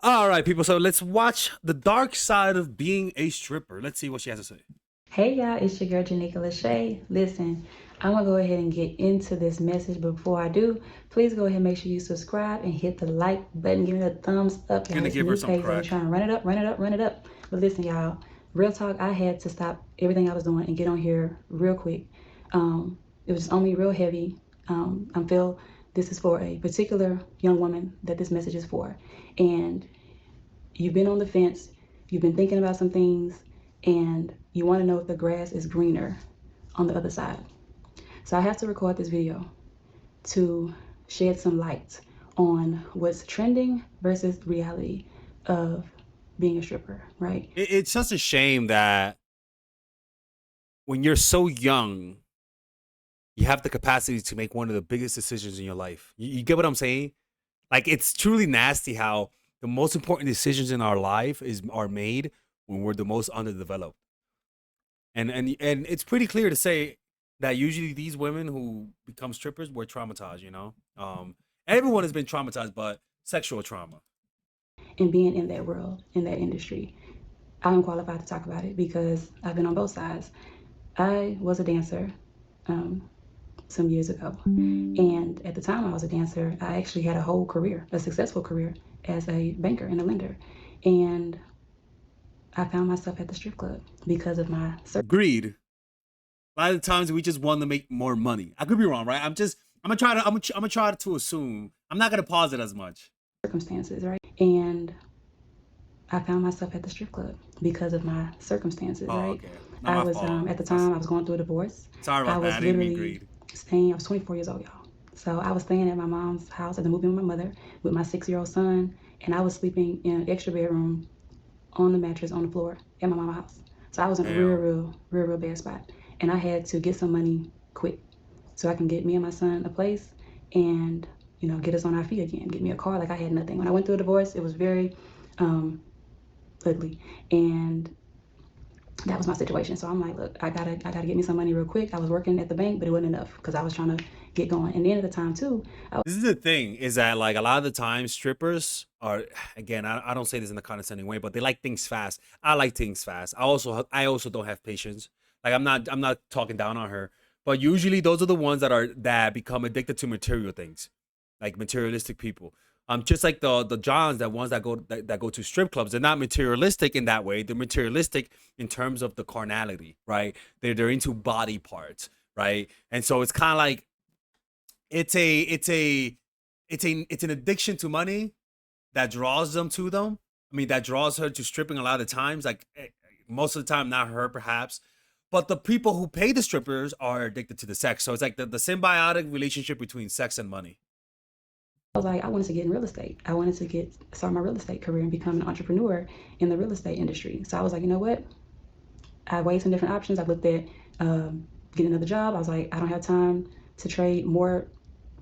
All right, people. So let's watch the dark side of being a stripper. Let's see what she has to say. Hey y'all, it's your girl Janika Lachey. Listen, I'm gonna go ahead and get into this message, but before I do, please go ahead and make sure you subscribe and hit the like button, give me a thumbs up, y'all. Gonna It's a give her new some page, so we're crack. trying to run it up, run it up, run it up. But listen, y'all, real talk, I had to stop everything I was doing and get on here real quick. It was on me real heavy. I feel this is for a particular young woman that this message is for, and you've been on the fence, you've been thinking about some things, and you want to know if the grass is greener on the other side. So I have to record this video to shed some light on what's trending versus reality of being a stripper, right? It's such a shame that when you're so young, you have the capacity to make one of the biggest decisions in your life. You get what I'm saying? Like it's truly nasty how the most important decisions in our life are made when we're the most underdeveloped. And it's pretty clear to say that usually these women who become strippers were traumatized. Everyone has been traumatized, but sexual trauma. And being in that world, in that industry, I'm qualified to talk about it because I've been on both sides. I was a dancer some years ago. And at the time I was a dancer, I actually had a whole career, a successful career as a banker and a lender. And I found myself at the strip club because of my Greed. A lot of the times we just want to make more money. I could be wrong, right? I'm gonna try to assume. I'm not gonna pause it as much. circumstances, right? And I found myself at the strip club because of my circumstances, Oh, right? okay. Not I my was fault. at the That's time I was going through a divorce. sorry I about that. was I didn't mean literally greed. staying. I was 24 years old, y'all. So I was staying at my mom's house at the moving with my mother with my 6-year-old son, and I was sleeping in an extra bedroom on the mattress on the floor at my mama's house. So I was in a real, Damn. real, real, real bad spot, and I had to get some money quick so I can get me and my son a place and get us on our feet again. Get me a car like I had nothing. When I went through a divorce, it was very ugly, and that was my situation. So I'm like, look, I gotta get me some money real quick. I was working at the bank, but it wasn't enough because I was trying to get going. And then at the time too, This is the thing is that like a lot of the times strippers are again I don't say this in a condescending way, but they like things fast. I like things fast. I also don't have patience. Like I'm not talking down on her, but usually those are the ones that become addicted to material things, like materialistic people. Just like the Johns, that ones that go to strip clubs, they're not materialistic in that way. They're materialistic in terms of the carnality, right? They're into body parts, right? And so it's kind of like it's an addiction to money that draws them to them. I mean, that draws her to stripping a lot of times. Like most of the time, not her perhaps, but the people who pay the strippers are addicted to the sex. So it's like the symbiotic relationship between sex and money. was like, I wanted to get in real estate. I wanted to start my real estate career and become an entrepreneur in the real estate industry. So I was like, you know what? I weighed some different options. I looked at getting another job. I was like, I don't have time to trade more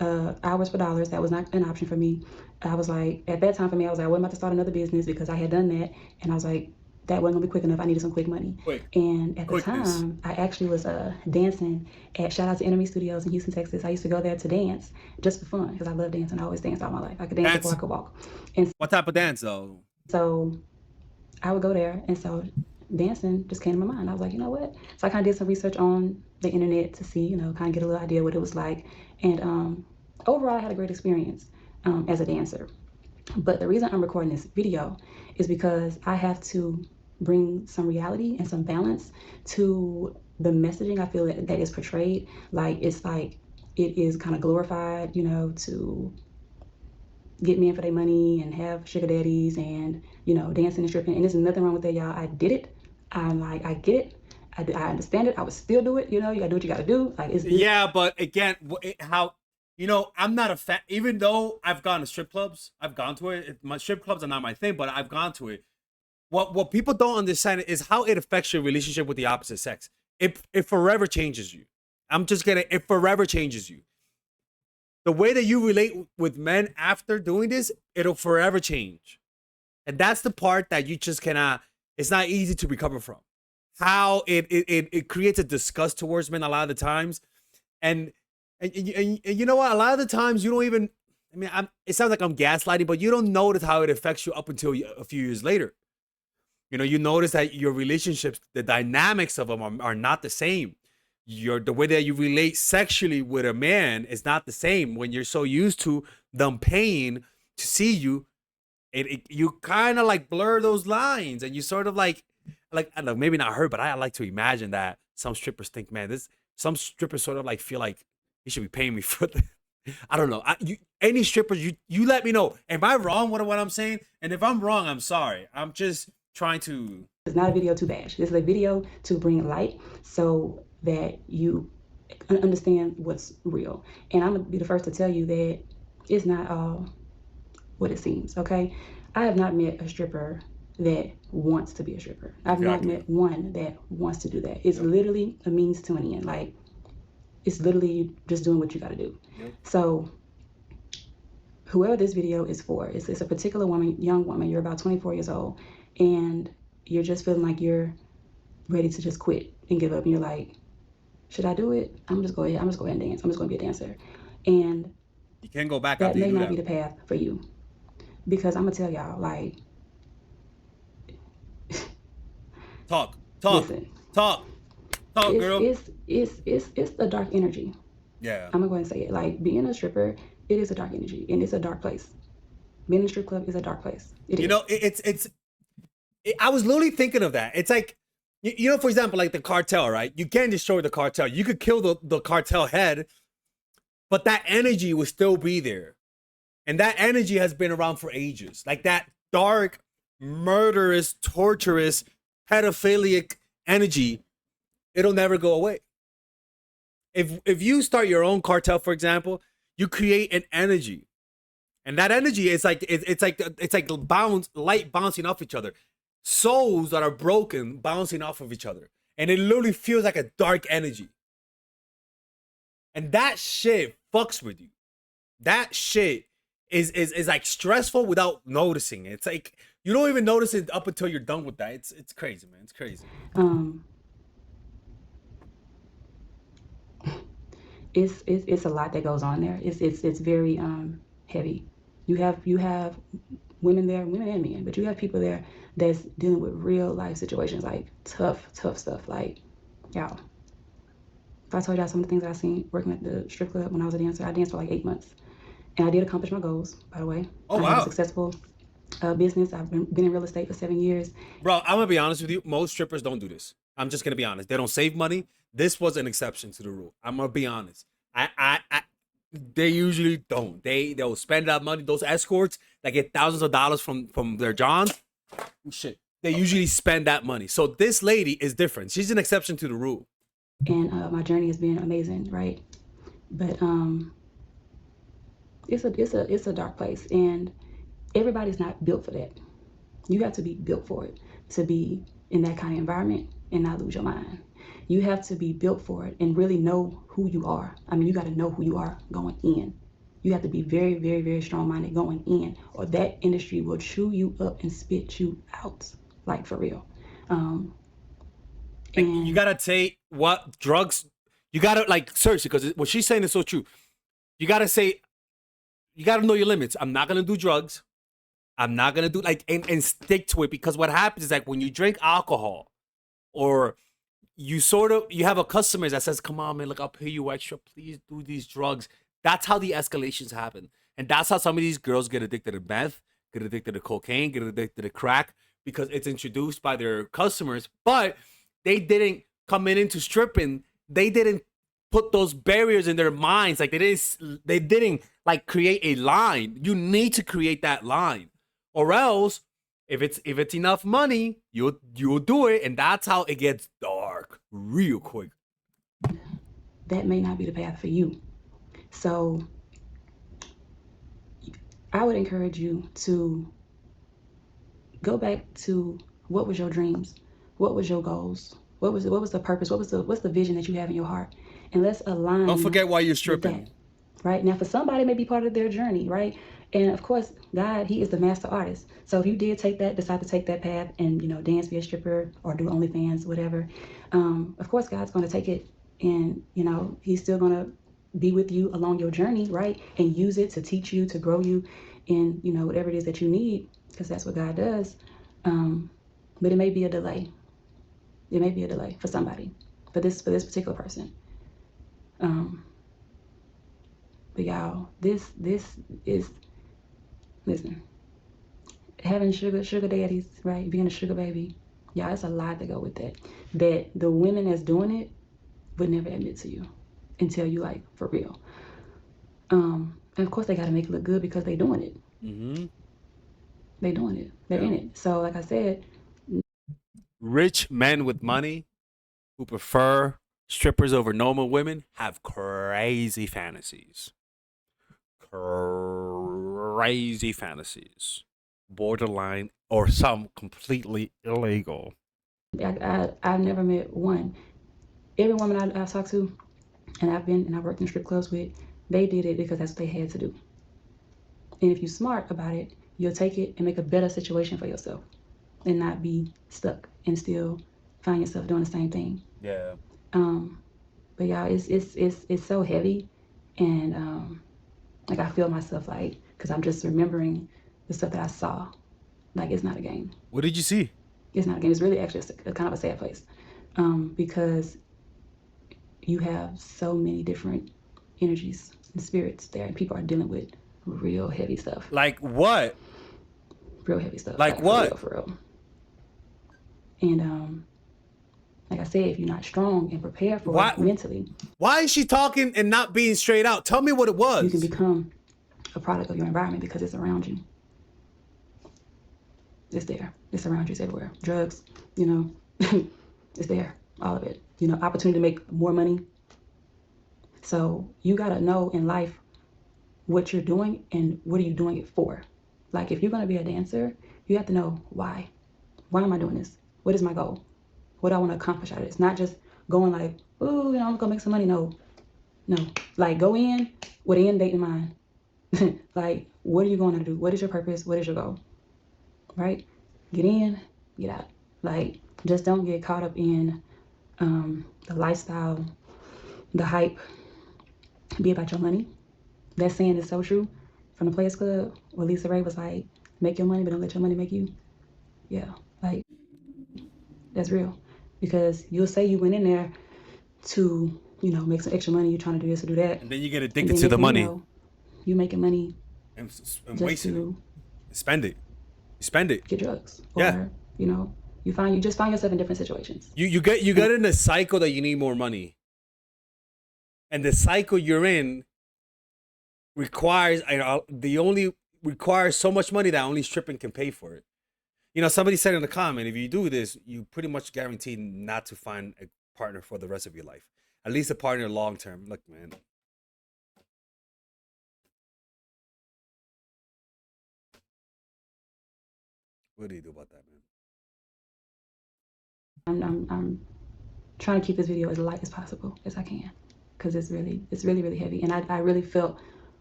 hours for dollars. That was not an option for me. I was like, at that time for me, I was like, I wasn't about to start another business because I had done that. And I was like, that wasn't gonna be quick enough. I needed some quick money. Quick And at the quickness. time, I actually was dancing at shout out to Enemy Studios in Houston, Texas. I used to go there to dance just for fun because I love dancing. I always danced all my life. I could dance before I Dance. could walk. And What type of dance though? so I would go there, and so dancing just came to my mind. I was like, you know what? So I kind of did some research on the internet to see, kind of get a little idea what it was like. And overall, I had a great experience as a dancer. But the reason I'm recording this video is because I have to bring some reality and some balance to the messaging I feel that is portrayed. Like it's like it is kind of glorified, to get men for their money and have sugar daddies and dancing and stripping. And there's nothing wrong with that, y'all. I did it. I'm like, I get it. I understand it. I would still do it. You gotta do what you gotta do. Like it's this. Yeah, but again, how I'm not a fan. Even though I've gone to strip clubs, I've gone to it. My strip clubs are not my thing, but I've gone to it. What people don't understand is how it affects your relationship with the opposite sex. It forever changes you. I'm just gonna it forever changes you. The way that you relate with men after doing this, it'll forever change. And that's the part that you just cannot, it's not easy to recover from. How it creates a disgust towards men a lot of the times. And and you know what? A lot of the times you don't even I mean, it sounds like I'm gaslighting, but you don't notice how it affects you up until a few years later. You know, you notice that your relationships, the dynamics of them are not the same. The way that you relate sexually with a man is not the same when you're so used to them paying to see you. You kind of like blur those lines, and you sort of like I don't know, maybe not her, but I like to imagine that some strippers think, man, this some strippers sort of like feel like you should be paying me for this. I don't know. Any strippers, you let me know. Am I wrong with what I'm saying? And if I'm wrong, I'm sorry. I'm just trying to. It's not a video to bash. This is a video to bring light so that you understand what's real. And I'm gonna be the first to tell you that it's not all what it seems. Okay, I have not met a stripper that wants to be a stripper. I've not Exactly. met one that wants to do that. It's Yep. literally a means to an end. Like, it's literally just doing what you got to do. Yep. So whoever this video is for, it's a particular woman, young woman. You're about 24 years old, and you're just feeling like you're ready to just quit and give up. And you're like, should I do it? I'm just go ahead and dance. I'm just gonna be a dancer. And You can't go back that after you may do not be that. the path for you. Because I'm gonna tell y'all, like, Talk, talk, listen, talk, talk, it's girl. it's it's the dark energy. Yeah. I'm gonna go ahead and say it. Like, being a stripper, it is a dark energy, and it's a dark place. Being in a strip club is a dark place. It You is. know, I was literally thinking of that. It's like, you know, for example, like the cartel, right? You can destroy the cartel. You could kill the cartel head, but that energy will still be there. And that energy has been around for ages. Like that dark, murderous, torturous, pedophilic energy, it'll never go away. If you start your own cartel, for example, you create an energy. And that energy is like it's like light bouncing off each other. Souls that are broken bouncing off of each other. And it literally feels like a dark energy. And that shit fucks with you. That shit is like stressful without noticing. It's like you don't even notice it up until you're done with that. It's crazy, man. It's crazy. Um, it's a lot that goes on there. It's very heavy. You have women there, women and men, but you have people there that's dealing with real life situations, like tough stuff. Like, y'all, if I told y'all some of the things that I seen working at the strip club when I was a dancer, I danced for like 8 months, and I did accomplish my goals. By the way, Oh I have a wow. successful business. I've been in real estate for 7 years. Bro, I'm gonna be honest with you. Most strippers don't do this. I'm just gonna be honest. They don't save money. This was an exception to the rule. I'm gonna be honest. I they usually don't. They'll spend that money. Those escorts that get thousands of dollars from their johns, shit. They usually spend that money. So this lady is different. She's an exception to the rule. And my journey has been amazing, right? But it's a dark place, and everybody's not built for that. You have to be built for it to be in that kind of environment and not lose your mind. You have to be built for it and really know who you are. I mean, you got to know who you are going in. You have to be very, very, very strong minded going in, or that industry will chew you up and spit you out, like, for real. Um, Like you and gotta take what drugs. You gotta like seriously because what she's saying is so true. You gotta say you gotta know your limits. I'm not gonna do drugs. I'm not gonna do like and stick to it because what happens is like when you drink alcohol or you have a customer that says, "Come on, man, look, I'll pay you extra. Please do these drugs." That's how the escalations happen, and that's how some of these girls get addicted to meth, get addicted to cocaine, get addicted to crack because it's introduced by their customers. But they didn't come in into stripping. They didn't put those barriers in their minds. Like they didn't like create a line. You need to create that line, or else if it's enough money, you'll do it, and that's how it gets dark real quick. that may not be the path for you. So I would encourage you to go back to what was your dreams, what was your goals, what was the purpose, what's the vision that you have in your heart, and let's Don't align forget why you're with that. stripping. Right now, for somebody, it may be part of their journey, right? And of course, God, He is the master artist. So if you did decide to take that path, and dance, be a stripper, or do OnlyFans, whatever, of course, God's going to take it, and He's still going to be with you along your journey, right? And use it to teach you, to grow you in, you know, whatever it is that you need, because that's what God does. But it may be a delay. It may be a delay for somebody, for this particular person. But y'all, this is, listen, having sugar daddies, right? Being a sugar baby, y'all, it's a lot to go with that. That the women that's doing it would never admit to you until you, like, for real. And of course they got to make it look good because they doing it. They doing it. They're in it. So like I said, rich men with money who prefer strippers over normal women have crazy fantasies. Crazy fantasies. Borderline or some completely illegal. I've never met one. Every woman I've talked to, and I've worked in strip clubs with, they did it because that's what they had to do. And if you're smart about it, you'll take it and make a better situation for yourself, and not be stuck and still find yourself doing the same thing. Yeah. But y'all, it's so heavy, and like I feel myself, like, because I'm just remembering the stuff that I saw. Like, it's not a game. What did you see? It's not a game. It's really actually a kind of a sad place, because you have so many different energies and spirits there, and people are dealing with real heavy stuff. Like what? Real heavy stuff. Like what? For real. And like I said, if you're not strong and prepared for it mentally, why is she talking and not being straight out? Tell me what it was. you can become a product of your environment because it's around you. It's there. It's around you. It's everywhere. Drugs, you know, it's there. All of it. You know, opportunity to make more money. So you got to know in life what you're doing and what are you doing it for. Like, if you're going to be a dancer, you have to know why. Why am I doing this? What is my goal? What do I want to accomplish out of this? Not just going like, oh, you know, I'm going to make some money. No. Like, go in with an end date in mind. Like, what are you going to do? What is your purpose? What is your goal? Right? Get in, get out. Like, just don't get caught up in the lifestyle, the hype. Be about your money. That saying is so true. From the Players Club, where Lisa Ray was like, make your money, but don't let your money make you. Yeah, like, that's real. Because you'll say you went in there to, you know, make some extra money. You're trying to do this or do that. And then you get addicted to the money. You making money and wasting it. Spend it. You spend it. Get drugs. Or, you know, you just find yourself in different situations. You get in a cycle that you need more money. And the cycle you're in requires requires so much money that only stripping can pay for it. You know, somebody said in the comment, if you do this, you pretty much guaranteed not to find a partner for the rest of your life. At least a partner long term. Look, man. What do you do about that, man? I'm trying to keep this video as light as possible as I can, because it's really heavy, and I really felt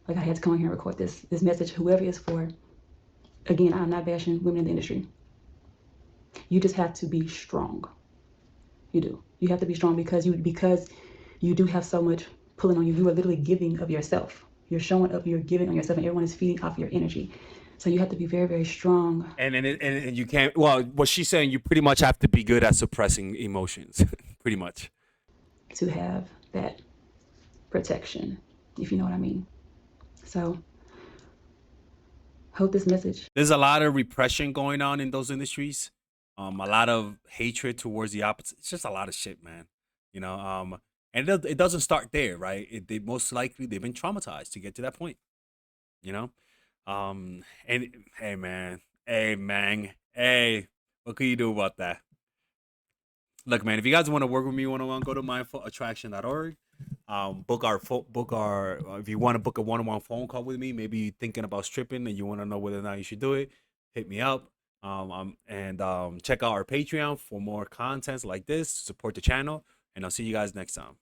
like I had to come in here and record this message, whoever it's for. Again, I'm not bashing women in the industry. You just have to be strong. You do. You have to be strong because you do have so much pulling on you. You are literally giving of yourself. You're showing up. You're giving on yourself, and everyone is feeding off your energy. So you have to be very, very strong. And you can't. Well, what she's saying, you pretty much have to be good at suppressing emotions, pretty much, to have that protection, if you know what I mean. So, hope this message. There's a lot of repression going on in those industries. A lot of hatred towards the opposite. It's just a lot of shit, man. You know. And it doesn't start there, right? They most likely they've been traumatized to get to that point. You know. And hey man, what can you do about that? Look, man, if you guys want to work with me one-on-one, go to mindfulattraction.org. If you want to book a one-on-one phone call with me, maybe you're thinking about stripping and you want to know whether or not you should do it, hit me up. And check out our Patreon for more contents like this to support the channel, and I'll see you guys next time.